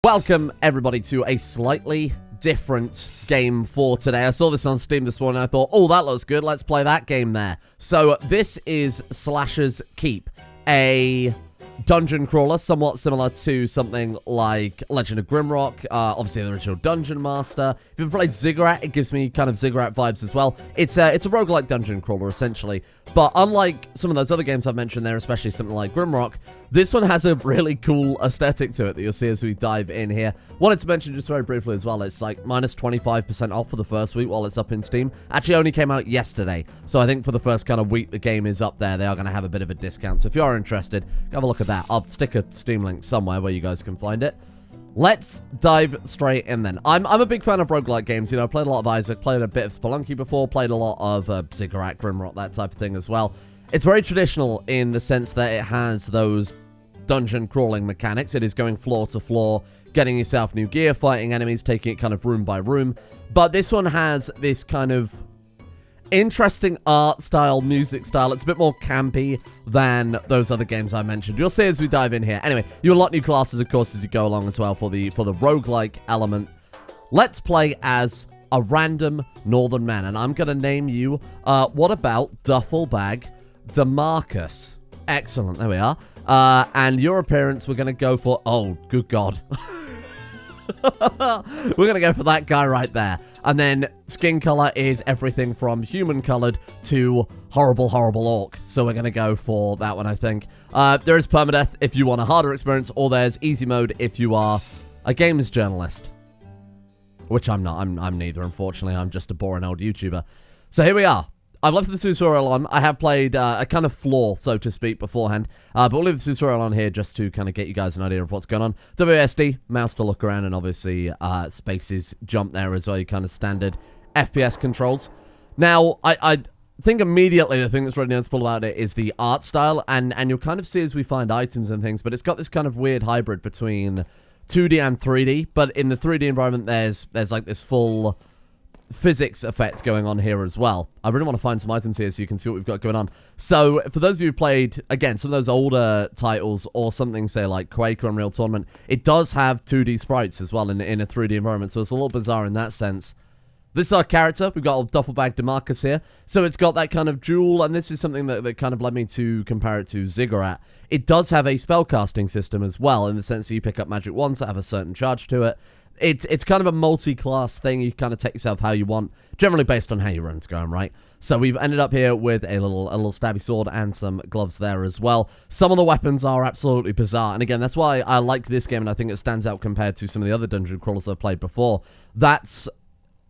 Welcome, everybody, to a slightly different game for today. I saw this on Steam this morning. I thought, oh, that looks good. Let's play that game there. So this is SLASHER'S KEEP, a dungeon crawler, somewhat similar to something like Legend of Grimrock, obviously the original Dungeon Master. If you've ever played Ziggurat, it gives me kind of Ziggurat vibes as well. It's a roguelike dungeon crawler, essentially. But unlike some of those other games I've mentioned there, especially something like Grimrock, this one has a really cool aesthetic to it that you'll see as we dive in here. Wanted to mention just very briefly as well, it's like minus 25% off for the first week while it's up in Steam. Actually only came out yesterday, so I think for the first kind of week the game is up there, they are going to have a bit of a discount. So if you are interested, have a look at that. I'll stick a Steam link somewhere where you guys can find it. Let's dive straight in then. I'm a big fan of roguelike games. You know, I played a lot of Isaac, played a bit of Spelunky before, played a lot of Ziggurat, Grimrock, that type of thing as well. It's very traditional in the sense that it has those dungeon crawling mechanics. It is going floor to floor, getting yourself new gear, fighting enemies, taking it kind of room by room. But this one has this kind of interesting art style, music style. It's a bit more campy than those other games I mentioned. You'll see as we dive in here. Anyway, you unlock new classes, of course, as you go along as well for the roguelike element. Let's play as a random northern man, and I'm going to name you, what about Duffel Bag DeMarcus? Excellent, there we are. And your appearance, we're going to go for, oh, good God. We're going to go for that guy right there. And then skin color is everything from human colored to horrible, horrible orc. So we're going to go for that one, I think. There is permadeath if you want a harder experience, or there's easy mode if you are a games journalist. Which I'm not. I'm neither, unfortunately. I'm just a boring old YouTuber. So here we are. I've left the tutorial on. I have played a kind of floor, so to speak, beforehand. But we'll leave the tutorial on here just to kind of get you guys an idea of what's going on. WSD, mouse to look around, and obviously spaces jump there as well. You kind of standard FPS controls. Now, I think immediately the thing that's really noticeable about it is the art style. And you'll kind of see as we find items and things. But it's got this kind of weird hybrid between 2D and 3D. But in the 3D environment, there's like this full physics effect going on here as well. I really want to find some items here so you can see what we've got going on. So, for those of you who played, again, some of those older titles or something, say, like Quake or Unreal Tournament, it does have 2D sprites as well in a 3D environment, so it's a little bizarre in that sense. This is our character. We've got old Duffel Bag DeMarcus here. So, it's got that kind of jewel, and this is something that kind of led me to compare it to Ziggurat. It does have a spellcasting system as well, in the sense that you pick up magic wands that have a certain charge to it. It's kind of a multi-class thing. You kind of take yourself how you want, generally based on how your run's going, right? So we've ended up here with a little stabby sword and some gloves there as well. Some of the weapons are absolutely bizarre, and again, that's why I like this game, and I think it stands out compared to some of the other dungeon crawlers I've played before. That's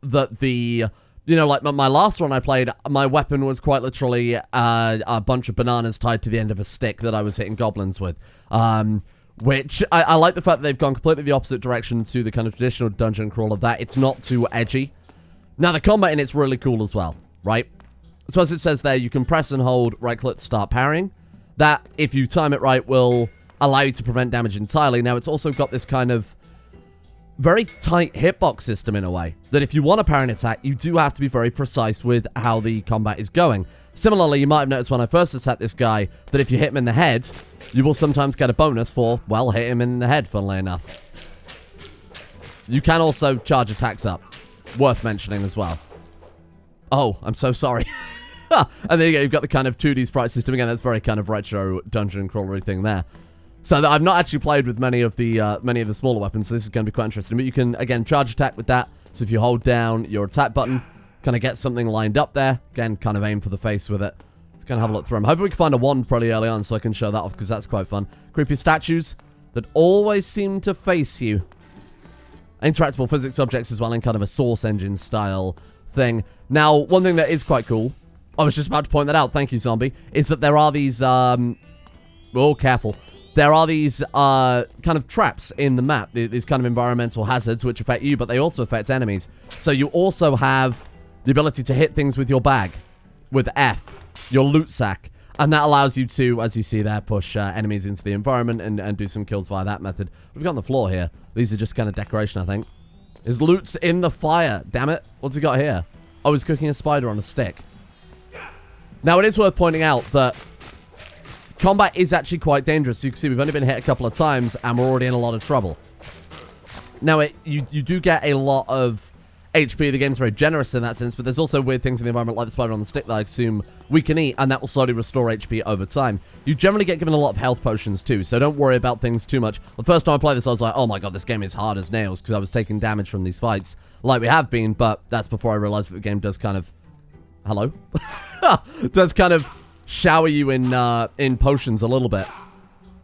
that you know, like my last one I played, my weapon was quite literally a bunch of bananas tied to the end of a stick that I was hitting goblins with. Which, I like the fact that they've gone completely the opposite direction to the kind of traditional dungeon crawler, that it's not too edgy. Now, the combat in it's really cool as well, right? So as it says there, you can press and hold right-click to start parrying. That, if you time it right, will allow you to prevent damage entirely. Now, it's also got this kind of very tight hitbox system in a way, that if you want to parry an attack, you do have to be very precise with how the combat is going. Similarly, you might have noticed when I first attacked this guy, that if you hit him in the head, you will sometimes get a bonus for, well, hit him in the head, funnily enough. You can also charge attacks up. Worth mentioning as well. Oh, I'm so sorry. And there you go, you've got the kind of 2D sprite system. Again, that's very kind of retro dungeon crawlery thing there. So I've not actually played with many of the smaller weapons, so this is going to be quite interesting. But you can, again, charge attack with that. So if you hold down your attack button, kind of get something lined up there. Again, kind of aim for the face with it. Let's kind of have a look through them. Hoping we can find a wand pretty early on so I can show that off, because that's quite fun. Creepy statues that always seem to face you. Interactable physics objects as well in kind of a Source Engine style thing. Now, one thing that is quite cool, I was just about to point that out, thank you, zombie, is that there are these, oh, careful. There are these kind of traps in the map, these kind of environmental hazards which affect you, but they also affect enemies. So you also have the ability to hit things with your bag, with F, your loot sack, and that allows you to, as you see there, push enemies into the environment and do some kills via that method. What have we got on the floor here? These are just kind of decoration, I think. His loot's in the fire, damn it. What's he got here? Oh, he's cooking a spider on a stick. Now, it is worth pointing out that combat is actually quite dangerous. You can see we've only been hit a couple of times, and we're already in a lot of trouble. Now, you do get a lot of HP. The game's very generous in that sense, but there's also weird things in the environment like the spider on the stick that I assume we can eat, and that will slowly restore HP over time. You generally get given a lot of health potions too, so don't worry about things too much. The first time I played this, I was like, oh my god, this game is hard as nails, because I was taking damage from these fights, like we have been, but that's before I realized that the game does kind of... Hello? does kind of shower you in potions a little bit.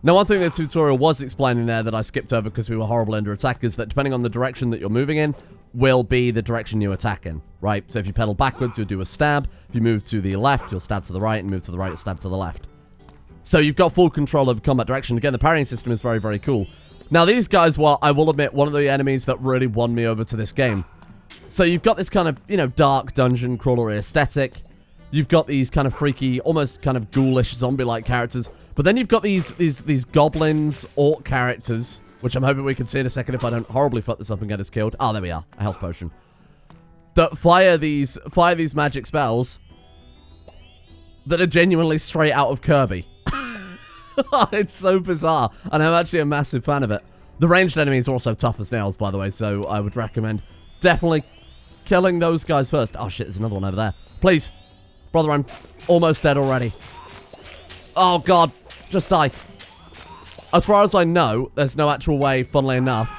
Now, one thing the tutorial was explaining there that I skipped over because we were horrible under attack is that depending on the direction that you're moving in, will be the direction you attack in, right? So if you pedal backwards, you'll do a stab. If you move to the left, you'll stab to the right, and move to the right, you'll stab to the left. So you've got full control over combat direction. Again, the parrying system is very, very cool. Now, these guys were, I will admit, one of the enemies that really won me over to this game. So you've got this kind of, you know, dark dungeon crawler aesthetic. You've got these kind of freaky, almost kind of ghoulish, zombie-like characters. But then you've got these goblins, orc characters, which I'm hoping we can see in a second if I don't horribly fuck this up and get us killed. Oh, there we are. A health potion. That fire these magic spells that are genuinely straight out of Kirby. It's so bizarre, and I'm actually a massive fan of it. The ranged enemies are also tough as nails, by the way, so I would recommend definitely killing those guys first. Oh, shit, there's another one over there. Please. Brother, I'm almost dead already. Oh, God. Just die. As far as I know, there's no actual way, funnily enough.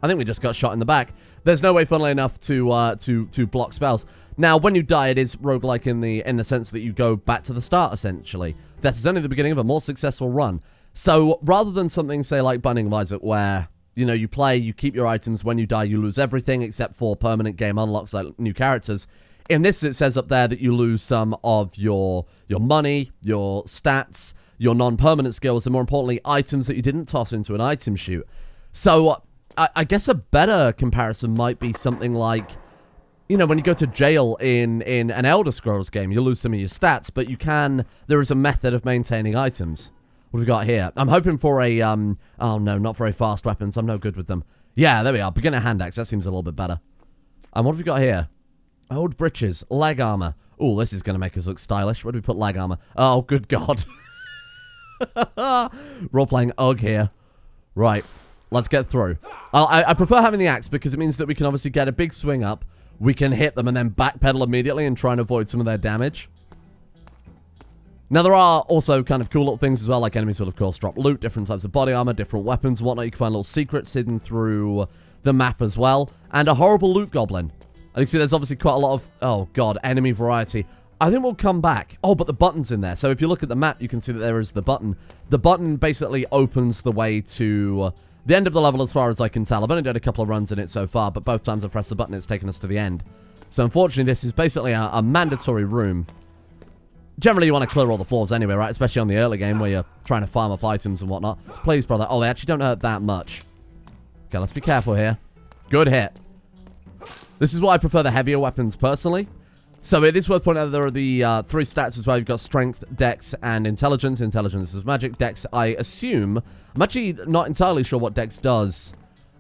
I think we just got shot in the back. There's no way, funnily enough, to block spells. Now, when you die, it is roguelike in the sense that you go back to the start, essentially. That is only the beginning of a more successful run. So, rather than something, say, like Binding of Isaac, where, you know, you play, you keep your items, when you die, you lose everything except for permanent game unlocks, like new characters. In this, it says up there that you lose some of your money, your stats, your non-permanent skills, and more importantly, items that you didn't toss into an item chute. So, I guess a better comparison might be something like, you know, when you go to jail in an Elder Scrolls game, you lose some of your stats, but there is a method of maintaining items. What have we got here? I'm hoping for a, oh no, not very fast weapons. I'm no good with them. Yeah, there we are. Beginner hand axe. That seems a little bit better. And what have we got here? Old breeches. Leg armor. Oh, this is going to make us look stylish. Where do we put leg armor? Oh, good God. Role-playing UGG here. Right. Let's get through. I prefer having the axe because it means that we can obviously get a big swing up. We can hit them and then backpedal immediately and try and avoid some of their damage. Now, there are also kind of cool little things as well, like enemies will, of course, drop loot, different types of body armor, different weapons and whatnot. You can find little secrets hidden through the map as well. And a horrible loot goblin. And you can see there's obviously quite a lot of, oh god, enemy variety. I think we'll come back. Oh, but the button's in there. So if you look at the map, you can see that there is the button. The button basically opens the way to the end of the level as far as I can tell. I've only done a couple of runs in it so far, but both times I've pressed the button, it's taken us to the end. So unfortunately, this is basically a mandatory room. Generally, you want to clear all the floors anyway, right? Especially on the early game where you're trying to farm up items and whatnot. Please, brother. Oh, they actually don't hurt that much. Okay, let's be careful here. Good hit. This is why I prefer the heavier weapons personally. So it is worth pointing out that there are the 3 stats as well. You've got strength, dex, and intelligence. Intelligence is magic. Dex, I assume. I'm actually not entirely sure what dex does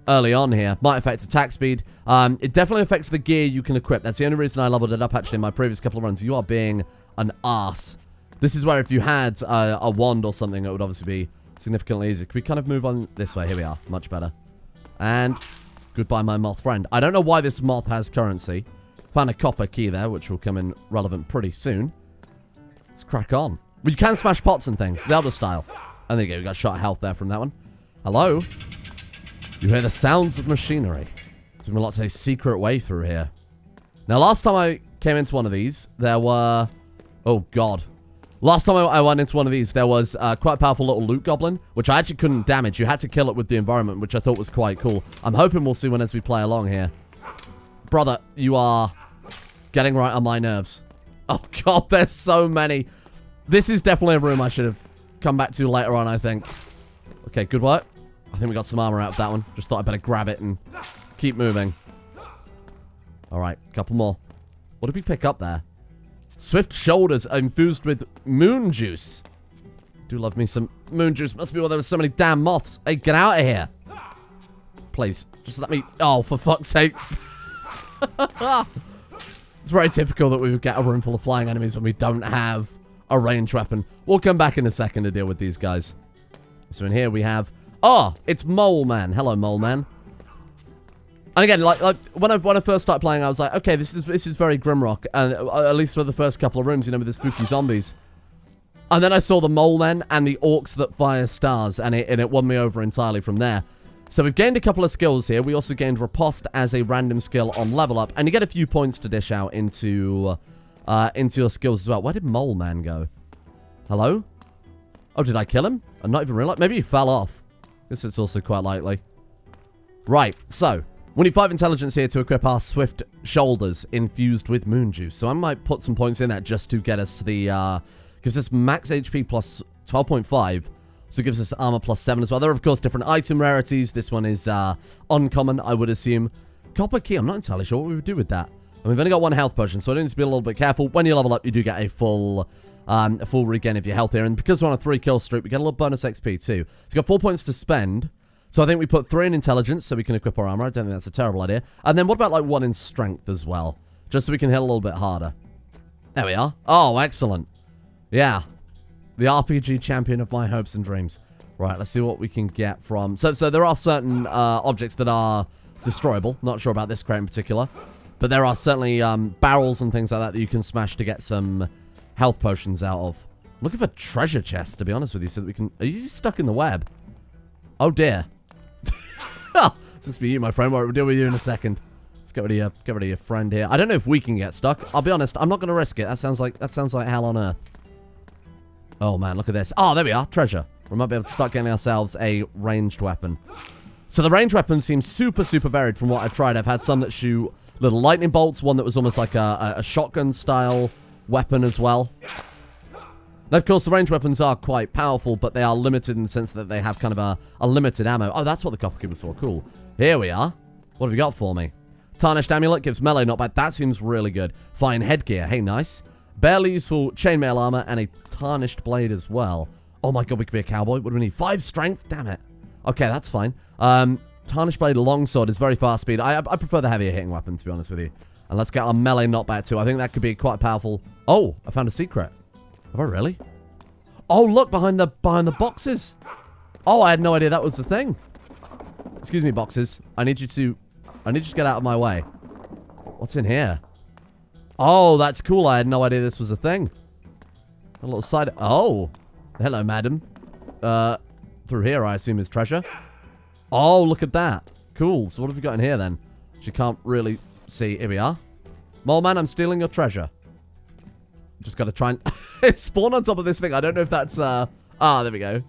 early on here. Might affect attack speed. It definitely affects the gear you can equip. That's the only reason I leveled it up actually in my previous couple of runs. You are being an arse. This is where if you had a wand or something, it would obviously be significantly easier. Can we kind of move on this way? Here we are. Much better. And goodbye, my moth friend. I don't know why this moth has currency. Found a copper key there, which will come in relevant pretty soon. Let's crack on. Well, you can smash pots and things. Zelda style. And there you go. We got a shot of health there from that one. Hello? You hear the sounds of machinery. There's been lots of a secret way through here. Now, last time I came into one of these, there were... Oh, God. Last time I went into one of these, there was quite a powerful little loot goblin, which I actually couldn't damage. You had to kill it with the environment, which I thought was quite cool. I'm hoping we'll see one as we play along here. Brother, you are getting right on my nerves. Oh, God, there's so many. This is definitely a room I should have come back to later on, I think. Okay, good work. I think we got some armor out of that one. Just thought I'd better grab it and keep moving. All right, couple more. What did we pick up there? Swift shoulders infused with moon juice. Do love me some moon juice. Must be why there was so many damn moths. Hey, get out of here. Please, just let me... Oh, for fuck's sake. It's very typical that we would get a room full of flying enemies when we don't have a ranged weapon. We'll come back in a second to deal with these guys. So in here we have... Oh, it's Molemen. Hello, Molemen. And again, like when I first started playing, I was like, okay, this is very Grimrock, and at least for the first couple of rooms, you know, with the spooky zombies. And then I saw the Molemen and the orcs that fire stars, and it won me over entirely from there. So we've gained a couple of skills here. We also gained Riposte as a random skill on level up, and you get a few points to dish out into your skills as well. Where did Moleman go? Hello? Oh, did I kill him? I'm not even realizing. Maybe he fell off. Guess it's also quite likely. Right, so we need 5 intelligence here to equip our swift shoulders infused with moon juice. So I might put some points in that just to get us the, gives us max HP plus 12.5. So it gives us armor plus 7 as well. There are, of course, different item rarities. This one is uncommon, I would assume. Copper key, I'm not entirely sure what we would do with that. And we've only got 1 health potion, so I need to be a little bit careful. When you level up, you do get a full regain of your health here. And because we're on a 3-kill streak, we get a little bonus XP too. So we've got 4 points to spend. So I think we put 3 in intelligence so we can equip our armor. I don't think that's a terrible idea. And then what about like 1 in strength as well? Just so we can hit a little bit harder. There we are. Oh, excellent. Yeah. The RPG champion of my hopes and dreams. Right, let's see what we can get from... So there are certain objects that are destroyable. Not sure about this crate in particular. But there are certainly barrels and things like that you can smash to get some health potions out of. I'm looking for treasure chests, to be honest with you, so that we can... Are you stuck in the web? Oh, dear. It's just be you, my friend. We'll deal with you in a second. Let's get rid of your friend here. I don't know if we can get stuck. I'll be honest. I'm not going to risk it. That sounds like hell on earth. Oh man, look at this. Oh, there we are. Treasure. We might be able to start getting ourselves a ranged weapon. So the ranged weapons seem super, super varied from what I've tried. I've had some that shoot little lightning bolts. One that was almost like a shotgun style weapon as well. Now, of course, the ranged weapons are quite powerful, but they are limited in the sense that they have kind of a limited ammo. Oh, that's what the copper key was for. Cool. Here we are. What have you got for me? Tarnished amulet gives melee, not bad. That seems really good. Fine headgear. Hey, nice. Barely useful chainmail armor and a tarnished blade as well. Oh my god, we could be a cowboy. What do we need? 5 strength? Damn it. Okay, that's fine. Tarnished blade longsword is very fast speed. I prefer the heavier hitting weapon, to be honest with you. And let's get our melee knockback too. I think that could be quite powerful. Oh, I found a secret. Have I really? Oh, look, behind the boxes. Oh, I had no idea that was the thing. Excuse me, boxes. I need you to get out of my way. What's in here? Oh, that's cool. I had no idea this was a thing. A little side... Oh. Hello, madam. Through here, I assume, is treasure. Oh, look at that. Cool. So what have we got in here, then? She can't really see. Here we are. Mole man, I'm stealing your treasure. Just got to try and... It's spawned on top of this thing. I don't know if that's... there we go.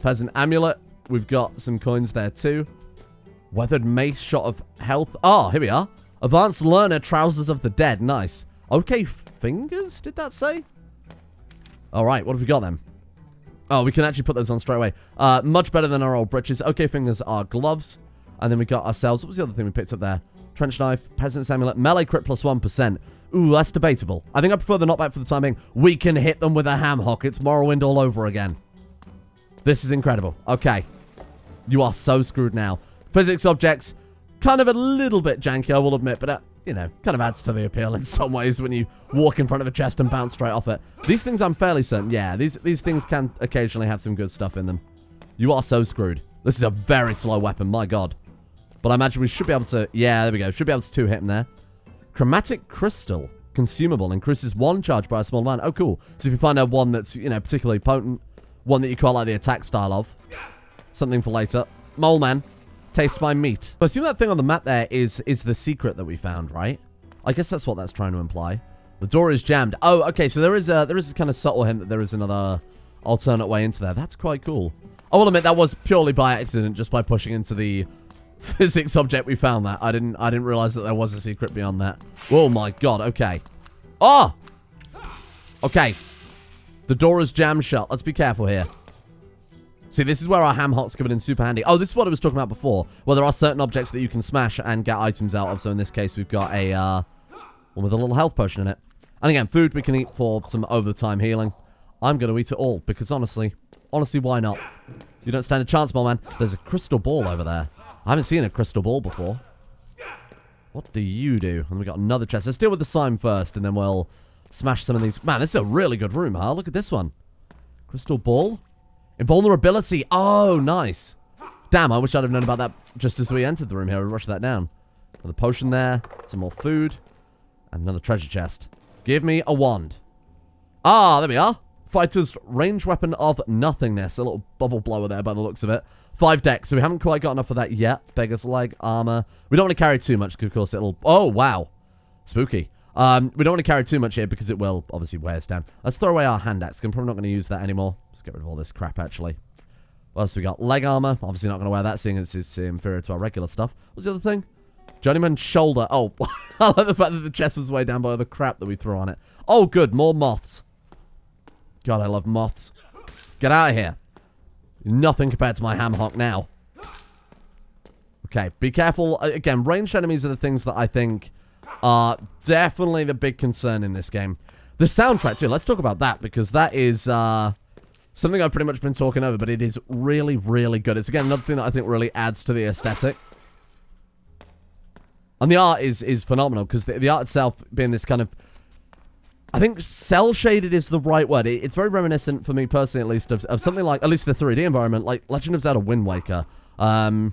Peasant amulet. We've got some coins there, too. Weathered mace, shot of health. Oh, here we are. Advanced learner, trousers of the dead. Nice. Okay, fingers, did that say? All right, what have we got then? Oh, we can actually put those on straight away. Much better than our old breeches. Okay, fingers are gloves. And then we got ourselves... What was the other thing we picked up there? Trench knife, peasant's amulet, melee crit plus 1%. Ooh, that's debatable. I think I prefer the knockback for the time being. We can hit them with a ham hock. It's Morrowind all over again. This is incredible. Okay. You are so screwed now. Physics objects, kind of a little bit janky, I will admit, but, you know, kind of adds to the appeal in some ways when you walk in front of a chest and bounce straight off it. These things, I'm fairly certain, yeah, these things can occasionally have some good stuff in them. You are so screwed. This is a very slow weapon, my god. But I imagine we should be able to, yeah, there we go. Should be able to 2-hit him there. Chromatic crystal, consumable, increases 1 charge by a small amount. Oh, cool. So if you find out one that's, you know, particularly potent, one that you quite like the attack style of, something for later. Mole man. Taste my meat. I assume that thing on the map there is the secret that we found, right? I guess that's what that's trying to imply. The door is jammed. Oh, okay, so there is a kind of subtle hint that there is another alternate way into there. That's quite cool. I will admit that was purely by accident, just by pushing into the physics object we found that. I didn't realize that there was a secret beyond that. Oh my god, okay. Oh! Okay. The door is jammed shut. Let's be careful here. See, this is where our ham hocks come in super handy. Oh, this is what I was talking about before. Well, there are certain objects that you can smash and get items out of. So in this case, we've got a one with a little health potion in it. And again, food we can eat for some over-the-time healing. I'm going to eat it all because honestly, why not? You don't stand a chance, my man. There's a crystal ball over there. I haven't seen a crystal ball before. What do you do? And we got another chest. Let's deal with the slime first, and then we'll smash some of these. Man, this is a really good room, huh? Look at this one. Crystal ball. Invulnerability. Oh, nice. Damn, I wish I'd have known about that just as we entered the room here and rushed that down. Another potion there. Some more food. And another treasure chest. Give me a wand. Ah, there we are. Fighter's range weapon of nothingness. A little bubble blower there by the looks of it. 5 decks, so we haven't quite got enough of that yet. Beggar's leg, armor. We don't want to carry too much, because of course it'll... Oh, wow. Spooky. We don't want to carry too much here, because it will obviously wear us down. Let's throw away our hand axe. I'm probably not going to use that anymore. Let's get rid of all this crap, actually. What else we got? Leg armor. Obviously not going to wear that, seeing as it's inferior to our regular stuff. What's the other thing? Journeyman's shoulder. Oh, I like the fact that the chest was weighed down by all the crap that we threw on it. Oh, good. More moths. God, I love moths. Get out of here. Nothing compared to my hamhock now. Okay, be careful. Again, ranged enemies are the things that I think are definitely the big concern in this game. The soundtrack, too. Let's talk about that, because that is something I've pretty much been talking over, but it is really, really good. It's, again, another thing that I think really adds to the aesthetic. And the art is phenomenal, because the art itself being this kind of... I think cel-shaded is the right word. It's very reminiscent, for me personally at least, of something like, at least the 3D environment, like Legend of Zelda Wind Waker. You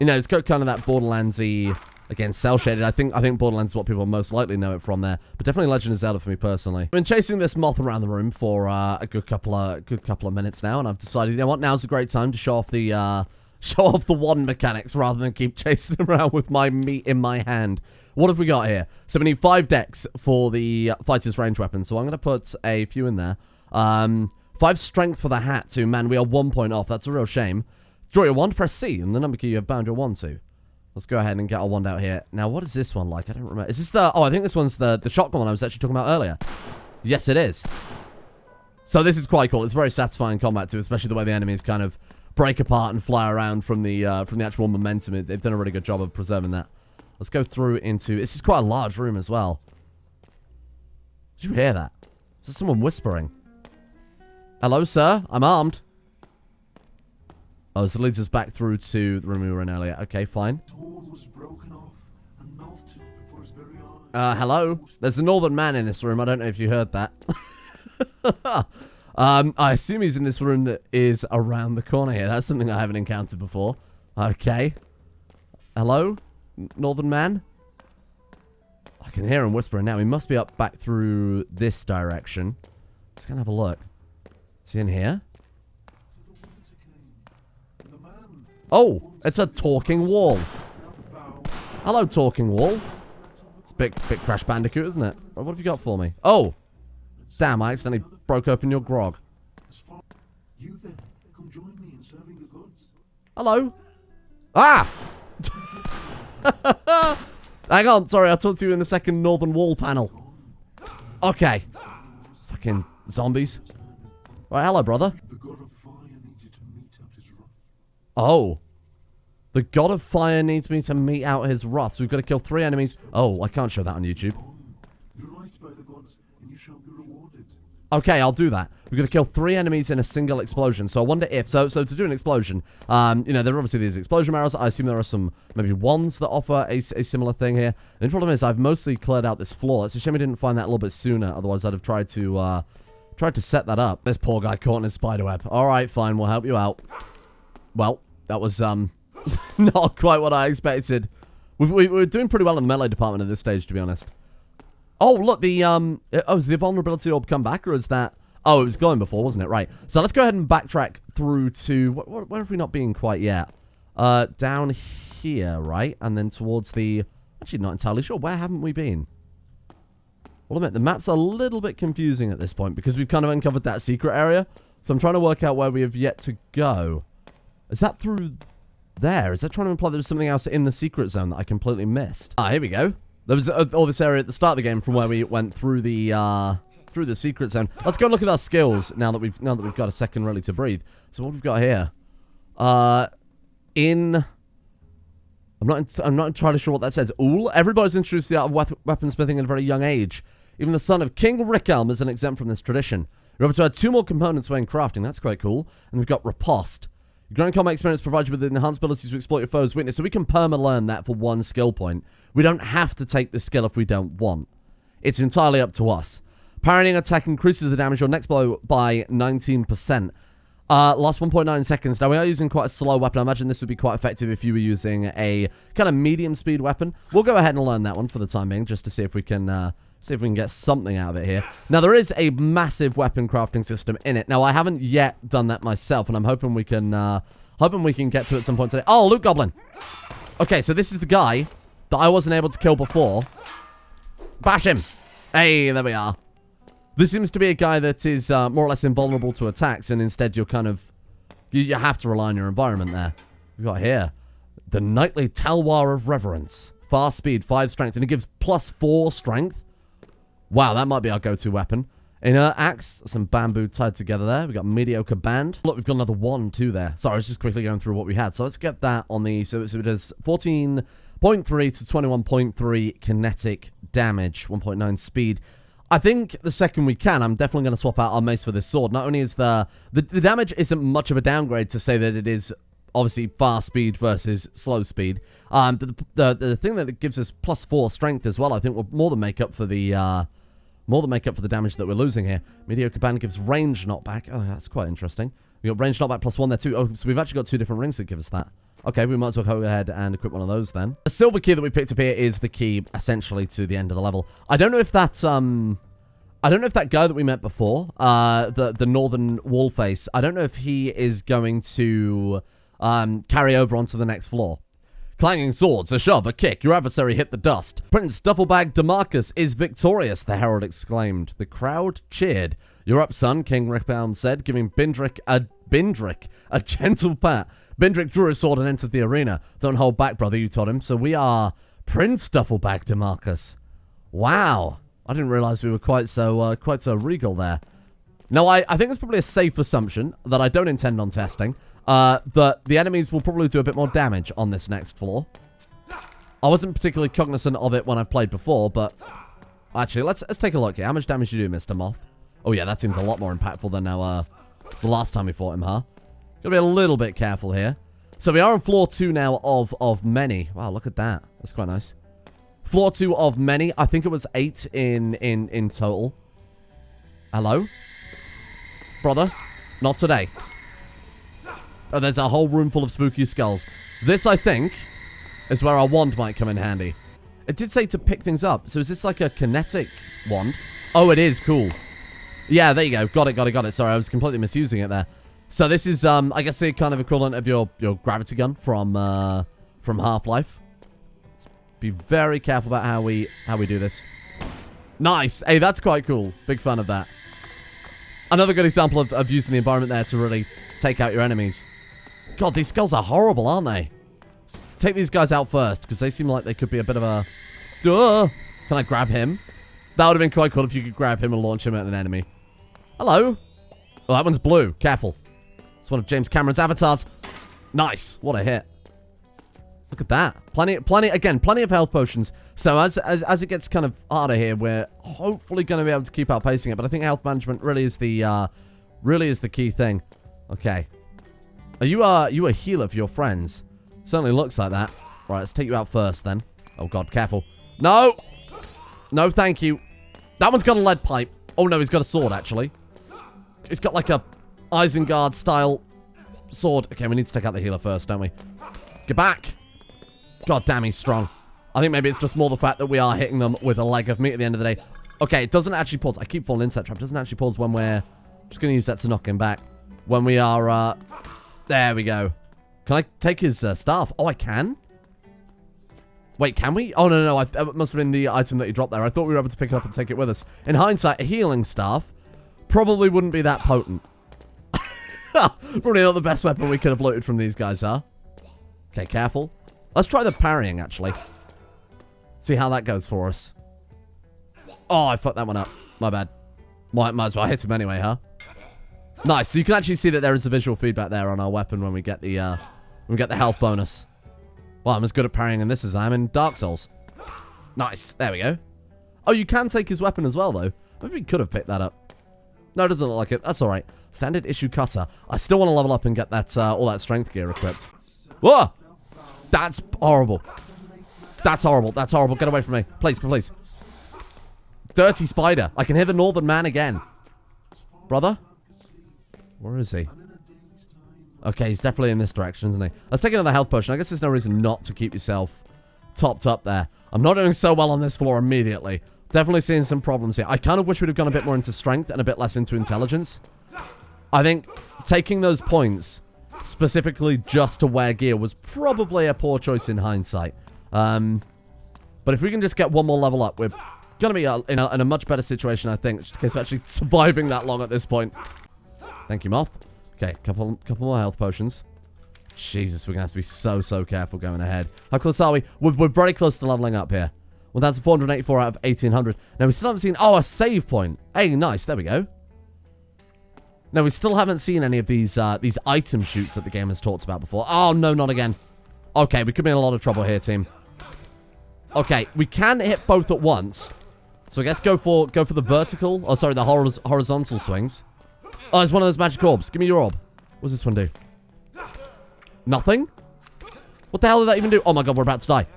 know, it's got kind of that Borderlands-y, again, cel-shaded. I think Borderlands is what people most likely know it from there. But definitely Legend of Zelda for me personally. I've been chasing this moth around the room for a good couple of minutes now, and I've decided, you know what, now's a great time to show off the wand mechanics rather than keep chasing around with my meat in my hand. What have we got here? So we need 5 decks for the fighter's range weapon. So I'm going to put a few in there. 5 strength for the hat too. Man, we are 1 point off. That's a real shame. Draw your wand, press C, and the number key you have bound your wand to. Let's go ahead and get our wand out here. Now, what is this one like? I don't remember. Is this the... Oh, I think this one's the shotgun one I was actually talking about earlier. Yes, it is. So this is quite cool. It's very satisfying combat too, especially the way the enemies kind of break apart and fly around from the actual momentum. They've done a really good job of preserving that. Let's go through into... This is quite a large room as well. Did you hear that? Is there someone whispering? Hello, sir. I'm armed. Oh, this leads us back through to the room we were in earlier. Okay, fine. Hello? There's a northern man in this room. I don't know if you heard that. I assume he's in this room that is around the corner here. That's something I haven't encountered before. Okay. Hello? Northern man? I can hear him whispering now. He must be up back through this direction. Let's go and have a look. Is he in here? Oh, it's a talking wall. Hello, talking wall. It's a bit Crash Bandicoot, isn't it? What have you got for me? Oh! Damn, I accidentally broke open your grog. Hello? Ah! Hang on, sorry, I'll talk to you in the second northern wall panel. Okay. Fucking zombies. Right, hello, brother. Oh. The god of fire needs me to meet out his wrath. So we've got to kill 3 enemies. Oh, I can't show that on YouTube. Okay, I'll do that. We've got to kill 3 enemies in a single explosion. So I wonder if... So to do an explosion, you know, there are obviously these explosion barrels. I assume there are some, maybe wands that offer a similar thing here. And the problem is I've mostly cleared out this floor. It's a shame I didn't find that a little bit sooner. Otherwise, I'd have tried to set that up. This poor guy caught in his spiderweb. All right, fine. We'll help you out. Well, that was, not quite what I expected. We're doing pretty well in the melee department at this stage, to be honest. Oh, look, is the vulnerability orb come back, or is that... Oh, it was going before, wasn't it? Right. So let's go ahead and backtrack through to... Where have we not been quite yet? Down here, right? And then towards the... Actually, not entirely sure. Where haven't we been? Well, I admit, the map's a little bit confusing at this point, because we've kind of uncovered that secret area. So I'm trying to work out where we have yet to go. Is that through there? Is that trying to imply there's something else in the secret zone that I completely missed? Ah, here we go. There was all this area at the start of the game from where we went through the secret zone. Let's go and look at our skills now that we've got a second really to breathe. So what we've got here, I'm not entirely sure what that says. Ooh, everybody's introduced to the art of weaponsmithing at a very young age. Even the son of King Rickelm isn't exempt from this tradition. You're able to add 2 more components when crafting. That's quite cool. And we've got riposte. Your growing combat experience provides you with the enhanced ability to exploit your foe's weakness, so we can perma-learn that for 1 skill point. We don't have to take the skill if we don't want. It's entirely up to us. Parrying attack increases the damage on next blow by 19%. Last 1.9 seconds. Now, we are using quite a slow weapon. I imagine this would be quite effective if you were using a kind of medium speed weapon. We'll go ahead and learn that one for the time being, just to see if we can get something out of it here. Now, there is a massive weapon crafting system in it. Now, I haven't yet done that myself, and I'm hoping we can get to it at some point today. Oh, Loot Goblin. Okay, so this is the guy that I wasn't able to kill before. Bash him. Hey, there we are. This seems to be a guy that is more or less invulnerable to attacks, and instead you're kind of... You have to rely on your environment there. We've got here the Knightly Talwar of Reverence. Fast speed, 5 strength, and it gives +4 strength. Wow, that might be our go-to weapon. Inert axe, some bamboo tied together there. We've got mediocre band. Look, we've got another 1, 2 there. Sorry, I was just quickly going through what we had. So let's get that on the... So it does 14.3 to 21.3 kinetic damage, 1.9 speed. I think the second we can, I'm definitely going to swap out our mace for this sword. Not only is the damage isn't much of a downgrade to say that it is obviously fast speed versus slow speed. But the thing that it gives us +4 strength as well, I think will more than make up for the damage that we're losing here. Mediocre band gives range knockback. Oh, that's quite interesting. We got range knockback +1 there too. Oh, so we've actually got 2 different rings that give us that. Okay, we might as well go ahead and equip one of those then. The silver key that we picked up here is the key, essentially, to the end of the level. I don't know if that guy that we met before, the Northern Wallface, I don't know if he is going to carry over onto the next floor. Clanging swords, a shove, a kick, your adversary hit the dust. Prince Duffelbag Demarcus is victorious, the herald exclaimed. The crowd cheered. You're up, son, King Rickbaum said, giving Bindrick a gentle pat. Bindrick drew his sword and entered the arena. Don't hold back, brother, you told him. So we are Prince Duffelbag Demarcus. Wow. I didn't realize we were quite so regal there. Now, I think it's probably a safe assumption that I don't intend on testing. That the enemies will probably do a bit more damage on this next floor. I wasn't particularly cognizant of it when I played before, but... Actually, let's take a look here. How much damage do you do, Mr. Moth? Oh, yeah, that seems a lot more impactful than the last time we fought him, huh? Gotta be a little bit careful here. So we are on floor 2 now of many. Wow, look at that. That's quite nice. Floor 2 of many. I think it was 8 in total. Hello? Brother? Not today. Oh, there's a whole room full of spooky skulls. This, I think, is where our wand might come in handy. It did say to pick things up. So is this like a kinetic wand? Oh, it is. Cool. Yeah, there you go. Got it. Sorry, I was completely misusing it there. So this is, I guess, the kind of equivalent of your gravity gun from Half-Life. Be very careful about how we do this. Nice. Hey, that's quite cool. Big fan of that. Another good example of using the environment there to really take out your enemies. God, these skulls are horrible, aren't they? Let's take these guys out first, because they seem like they could be a bit of a... Duh! Can I grab him? That would have been quite cool if you could grab him and launch him at an enemy. Hello? Oh, that one's blue. Careful. It's one of James Cameron's avatars. Nice. What a hit. Look at that. Plenty of health potions. So as it gets kind of harder here, we're hopefully going to be able to keep outpacing it. But I think health management really is the key thing. Okay. Are you a healer for your friends? Certainly looks like that. Right, let's take you out first then. Oh god, careful. No! No, thank you. That one's got a lead pipe. Oh no, he's got a sword actually. He's got like a Isengard style sword. Okay, we need to take out the healer first, don't we? Get back! God damn, he's strong. I think maybe it's just more the fact that we are hitting them with a leg of meat at the end of the day. Okay, it doesn't actually pause. I keep falling into that trap. It doesn't actually pause when we're... just going to use that to knock him back. When we are... there we go. Can I take his staff? Oh, I can? Wait, can we? Oh, no. It must have been the item that he dropped there. I thought we were able to pick it up and take it with us. In hindsight, a healing staff probably wouldn't be that potent. Probably not the best weapon we could have looted from these guys, huh? Okay, careful. Let's try the parrying, actually. See how that goes for us. Oh, I fucked that one up. My bad. Might as well hit him anyway, huh? Nice. So you can actually see that there is a visual feedback there on our weapon when we get the health bonus. Well, I'm as good at parrying in this as I am in Dark Souls. Nice. There we go. Oh, you can take his weapon as well, though. Maybe we could have picked that up. No, it doesn't look like it. That's all right. Standard issue cutter. I still want to level up and get that all that strength gear equipped. Whoa! That's horrible. That's horrible. That's horrible. Get away from me. Please. Dirty spider. I can hear the northern man again. Brother? Where is he? Okay, he's definitely in this direction, isn't he? Let's take another health potion. I guess there's no reason not to keep yourself topped up there. I'm not doing so well on this floor immediately. Definitely seeing some problems here. I kind of wish we'd have gone a bit more into strength and a bit less into intelligence. I think taking those points specifically just to wear gear was probably a poor choice in hindsight. But if we can just get one more level up, we're going to be in a much better situation, I think, just in case of actually surviving that long at this point. Thank you, Moth. Okay, couple more health potions. Jesus, we're going to have to be so careful going ahead. How close are we? We're very close to leveling up here. 1,484 out of 1,800. Now, we still haven't seen... Oh, a save point. Hey, nice. There we go. Now, we still haven't seen any of these item shoots that the game has talked about before. Oh, no, not again. Okay, we could be in a lot of trouble here, team. Okay, we can hit both at once. So I guess go for the vertical... Oh, sorry, the horizontal swings. Oh, it's one of those magic orbs. Give me your orb. What does this one do? Nothing? What the hell did that even do? Oh my god, we're about to die.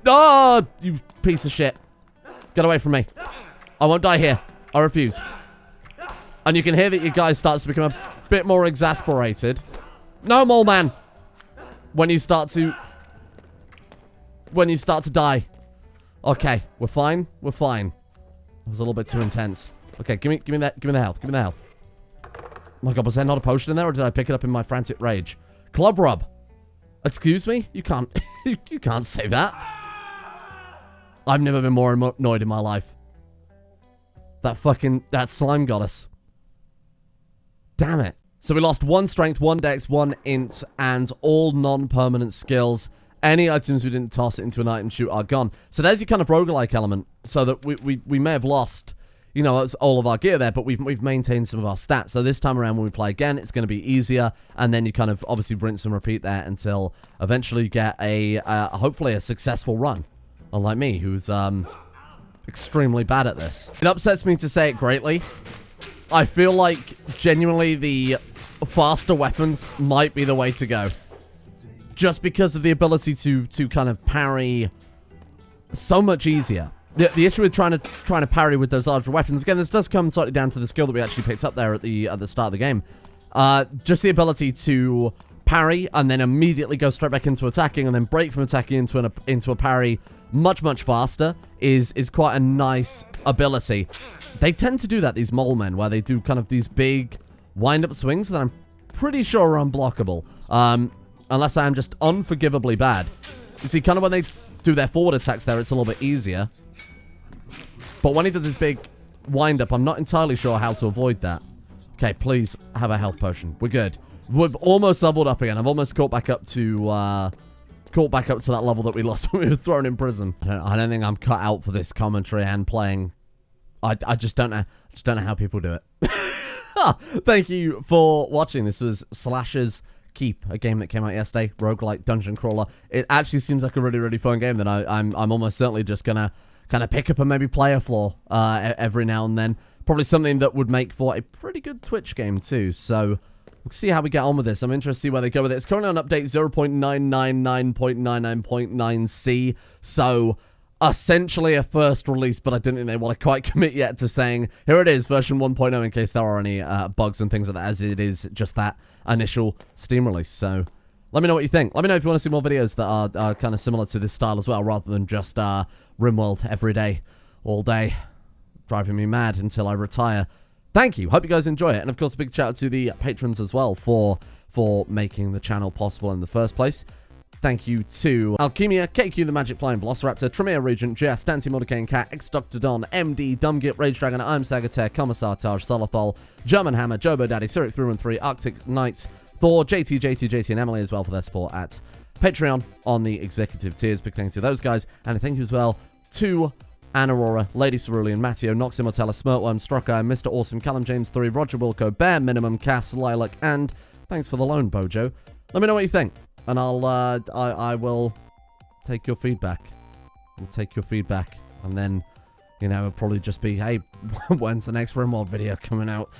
Oh, you piece of shit. Get away from me. I won't die here. I refuse. And you can hear that your guy starts to become a bit more exasperated. No, Moleman. When you start to die. Okay, we're fine. We're fine. That was a little bit too intense. Okay, give me the health. Give me the health. Oh my god, was there not a potion in there, or did I pick it up in my frantic rage? Club rub. Excuse me? You can't you can't say that. I've never been more annoyed in my life. That slime goddess. Damn it. So we lost 1 strength, 1 dex, 1 int, and all non-permanent skills. Any items we didn't toss into an item shoot are gone. So there's your kind of roguelike element. So that we may have lost, you know, all of our gear there, but we've maintained some of our stats. So this time around when we play again, it's going to be easier, and then you kind of obviously rinse and repeat there until eventually you get hopefully a successful run. Unlike me, who's extremely bad at this. It upsets me to say it greatly. I feel like genuinely the faster weapons might be the way to go. Just because of the ability to kind of parry so much easier. The issue with trying to parry with those larger weapons, again, this does come slightly down to the skill that we actually picked up there at the start of the game. Just the ability to parry and then immediately go straight back into attacking and then break from attacking into a parry much faster is quite a nice ability. They tend to do that, these Molemen, where they do kind of these big wind-up swings that I'm pretty sure are unblockable. Unless I am just unforgivably bad. You see, kind of when they do their forward attacks there, it's a little bit easier. But when he does his big wind-up, I'm not entirely sure how to avoid that. Okay, please have a health potion. We're good. We've almost leveled up again. I've almost caught back up to that level that we lost when we were thrown in prison. I don't think I'm cut out for this commentary and playing. I just don't know. How people do it. Thank you for watching. This was SLASHER'S Keep, a game that came out yesterday. Roguelike dungeon crawler. It actually seems like a really fun game that I'm almost certainly just gonna kind of pick up and maybe play a floor every now and then. Probably something that would make for a pretty good Twitch game too. So we'll see how we get on with this. I'm interested to see where they go with it. It's currently on update 0.999.99.9c. So essentially a first release, but I didn't think they want to quite commit yet to saying, here it is, version 1.0, in case there are any bugs and things like that, as it is just that initial Steam release. So let me know what you think. Let me know if you want to see more videos that are kind of similar to this style as well, rather than just Rimworld every day, all day, driving me mad until I retire. Thank you. Hope you guys enjoy it. And of course, a big shout out to the patrons as well for making the channel possible in the first place. Thank you to Alchemia, KQ the Magic Flying Velociraptor, Tremere Regent, JS, Dante Mordecai and Cat, X Dr. Don, MD, Dumbgit, Rage Dragon, I'm Sagittaire, Commissar Taj, Solothol, German Hammer, Jobo Daddy, Cyric 313, Arctic Knight, Thor, JT, and Emily as well for their support at Patreon on the executive tiers. Big thanks to those guys. And a thank you as well to Anna Aurora, Lady Cerulean, Matteo, Nox Immortella, Smirtworm, Strocker, Mr. Awesome, Callum James 3, Roger Wilco, Bear Minimum, Cass, Lilac, and thanks for the loan, Bojo. Let me know what you think. And I will take your feedback. And then, you know, it'll probably just be, hey, when's the next Rimworld video coming out?